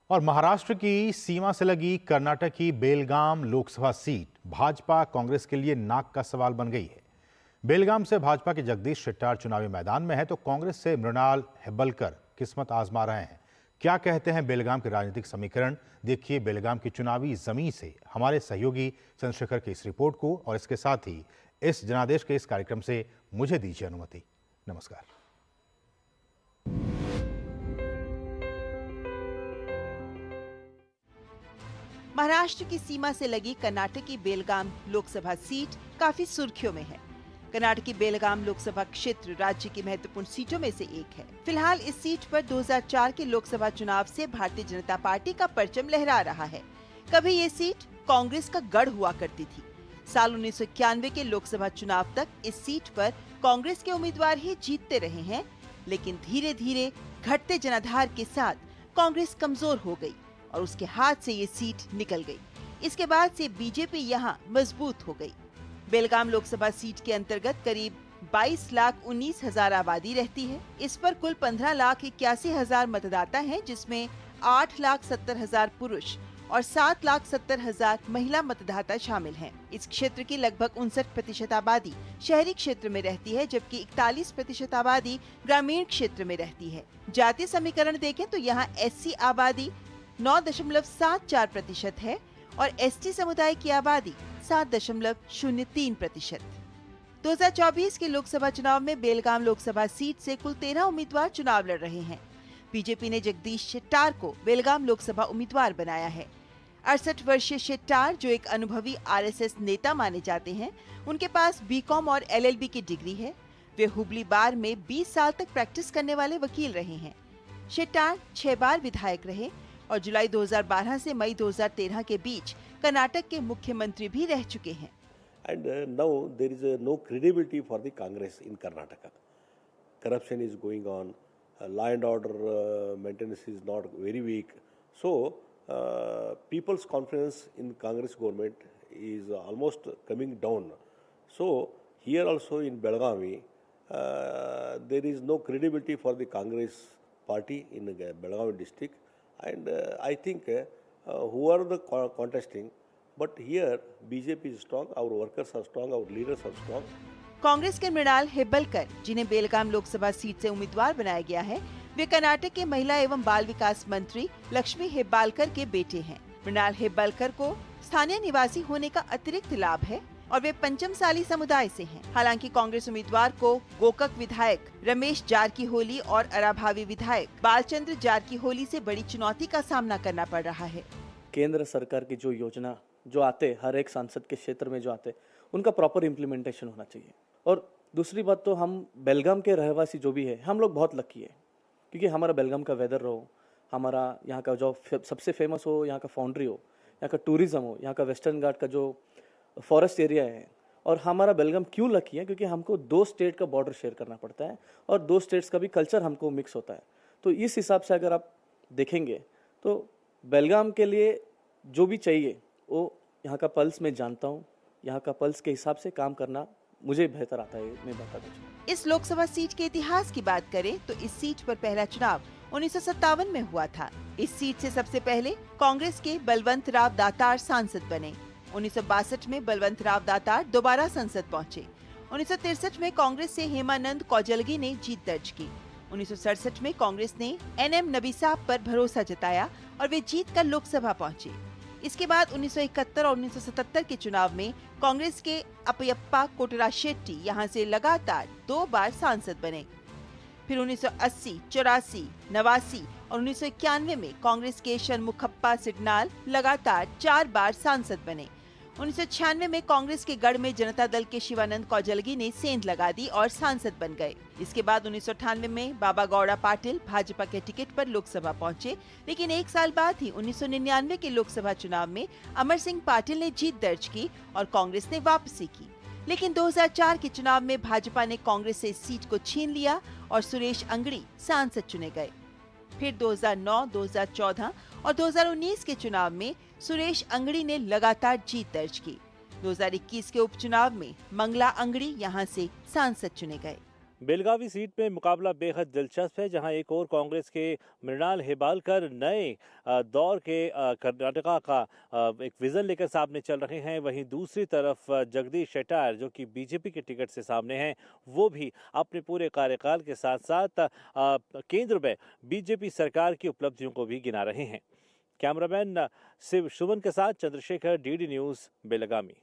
और महाराष्ट्र की सीमा से लगी कर्नाटक की बेलगाम लोकसभा सीट भाजपा कांग्रेस के लिए नाक का सवाल बन गई है। बेलगाम से भाजपा के जगदीश शेट्टार चुनावी मैदान में है तो कांग्रेस से मृणाल हेब्बलकर किस्मत आजमा रहे हैं। क्या कहते हैं बेलगाम के राजनीतिक समीकरण, देखिए बेलगाम की चुनावी जमीन से हमारे सहयोगी चंद्रशेखर की इस रिपोर्ट को। और इसके साथ ही इस जनादेश के इस कार्यक्रम से मुझे दीजिए अनुमति। नमस्कार। महाराष्ट्र की सीमा से लगी कर्नाटक की बेलगाम लोकसभा सीट काफी सुर्खियों में है। कर्नाटक की बेलगाम लोकसभा क्षेत्र राज्य की महत्वपूर्ण सीटों में से एक है। फिलहाल इस सीट पर 2004 के लोकसभा चुनाव से भारतीय जनता पार्टी का परचम लहरा रहा है। कभी ये सीट कांग्रेस का गढ़ हुआ करती थी। साल 1991 के लोकसभा चुनाव तक इस सीट पर कांग्रेस के उम्मीदवार ही जीतते रहे हैं, लेकिन धीरे धीरे घटते जनाधार के साथ कांग्रेस कमजोर हो गई और उसके हाथ से ये सीट निकल गई। इसके बाद से बीजेपी यहाँ मजबूत हो गई। बेलगाम लोकसभा सीट के अंतर्गत करीब 22,19,000 आबादी रहती है। इस पर कुल 15,81,000 मतदाता हैं, जिसमें 8,70,000 पुरुष और 7,70,000 महिला मतदाता शामिल हैं। इस क्षेत्र की लगभग 59% आबादी शहरी क्षेत्र में रहती है, जबकि 41% आबादी ग्रामीण क्षेत्र में रहती है। जातीय समीकरण देखें तो यहाँ एससी आबादी 9.74% है और एसटी समुदाय की आबादी 7.03%। 2024 के लोकसभा चुनाव में बेलगाम लोकसभा सीट से कुल 13 उम्मीदवार चुनाव लड़ रहे हैं। बीजेपी ने जगदीश शेट्टार को बेलगाम लोकसभा उम्मीदवार बनाया है। 68 वर्षीय शेट्टार, जो एक अनुभवी आरएसएस नेता माने जाते हैं, उनके पास बीकॉम और एलएलबी की डिग्री है। वे हुबली बार में 20 साल तक प्रैक्टिस करने वाले वकील रहे हैं। शेट्टार 6 बार विधायक रहे और जुलाई 2012 से मई 2013 के बीच कर्नाटक के मुख्यमंत्री भी रह चुके हैं। And now there is no credibility for the Congress in Karnataka. Corruption is going on, law and order maintenance is not very weak. So people's confidence in Congress government is almost coming down. So here also in Belgavi, there is no credibility for the Congress party in the Belgavi district. And I think who are the contesting, but here BJP is strong, our workers are strong, our leaders are strong. Congress के मृणाल हेब्बलकर, जिन्हें बेलगाम Lok Sabha seat से उम्मीदवार बनाया गया है, वे कर्नाटक के महिला एवं बाल विकास मंत्री लक्ष्मी हेब्बालकर के बेटे हैं। मृणाल हेब्बालकर को स्थानीय निवासी होने का अतिरिक्त लाभ है और वे पंचमसाली समुदाय से हैं। हालांकि कांग्रेस उम्मीदवार को गोकक विधायक रमेश जारकीहोली और अराभावी विधायक बालचंद्र जारकीहोली से बड़ी चुनौती का सामना करना पड़ रहा है। केंद्र सरकार की जो योजना जो आते, हर एक सांसद के क्षेत्र में जो आते, उनका प्रॉपर इम्प्लीमेंटेशन होना चाहिए। और दूसरी बात तो हम बेलगाम के रहवासी जो भी है, हम लोग बहुत लकी है, क्योंकि हमारा बेलगाम का वेदर हो, हमारा यहाँ का जो सबसे फेमस हो, यहाँ का फाउंड्री हो, यहाँ का टूरिज्म हो, यहाँ का वेस्टर्न घाट का जो फॉरेस्ट एरिया है। और हमारा बेलगाम क्यों लकी है, क्योंकि हमको 2 स्टेट का बॉर्डर शेयर करना पड़ता है और 2 स्टेट्स का भी कल्चर हमको मिक्स होता है। तो इस हिसाब से अगर आप देखेंगे तो बेलगाम के लिए जो भी चाहिए वो यहाँ का पल्स मैं जानता हूँ, यहाँ का पल्स के हिसाब से काम करना मुझे बेहतर आता है, मैं बता दूँ। इस लोकसभा सीट के इतिहास की बात करें तो इस सीट पर पहला चुनाव 1957 में हुआ था। इस सीट से सबसे पहले कांग्रेस के बलवंत राव दातार सांसद बने। 1962 में बलवंत राव दातार दोबारा संसद पहुंचे। 1963 में कांग्रेस से हेमानंद कौजलगी ने जीत दर्ज की। 1967 में कांग्रेस ने एनएम नबी साहब पर भरोसा जताया और वे जीत कर लोकसभा पहुंचे। इसके बाद 1971 और 1977 के चुनाव में कांग्रेस के अपयप्पा कोटरा शेट्टी यहां से लगातार 2 बार सांसद बने। फिर 1980, 84, 89 और 1991 में कांग्रेस के षणमुखप्पा सिडनाल लगातार 4 बार सांसद बने। 1996 में कांग्रेस के गढ़ में जनता दल के शिवानंद कौजलगी ने सेंध लगा दी और सांसद बन गए। इसके बाद 1998 में बाबा गौड़ा पाटिल भाजपा के टिकट पर लोकसभा पहुंचे, लेकिन 1 साल बाद ही 1999 के लोकसभा चुनाव में अमर सिंह पाटिल ने जीत दर्ज की और कांग्रेस ने वापसी की। लेकिन 2004 के चुनाव में भाजपा ने कांग्रेस से इस सीट को छीन लिया और सुरेश अंगड़ी सांसद चुने गए। फिर 2009, 2014 और 2019 के चुनाव में सुरेश अंगड़ी ने लगातार जीत दर्ज की। 2021 के उपचुनाव में मंगला अंगड़ी यहां से सांसद चुने गए। बेलगावी सीट में मुकाबला बेहद दिलचस्प है, जहां एक और कांग्रेस के मृणाल हेबालकर नए दौर के कर्नाटका का एक विजन लेकर सामने चल रहे हैं। वहीं दूसरी तरफ जगदीश शेट्टार जो कि बीजेपी के टिकट से सामने हैं, वो भी अपने पूरे कार्यकाल के साथ साथ केंद्र में बीजेपी सरकार की उपलब्धियों को भी गिना रहे हैं। कैमरामैन शिव सुमन के साथ चंद्रशेखर, डीडी न्यूज, बेलगावी।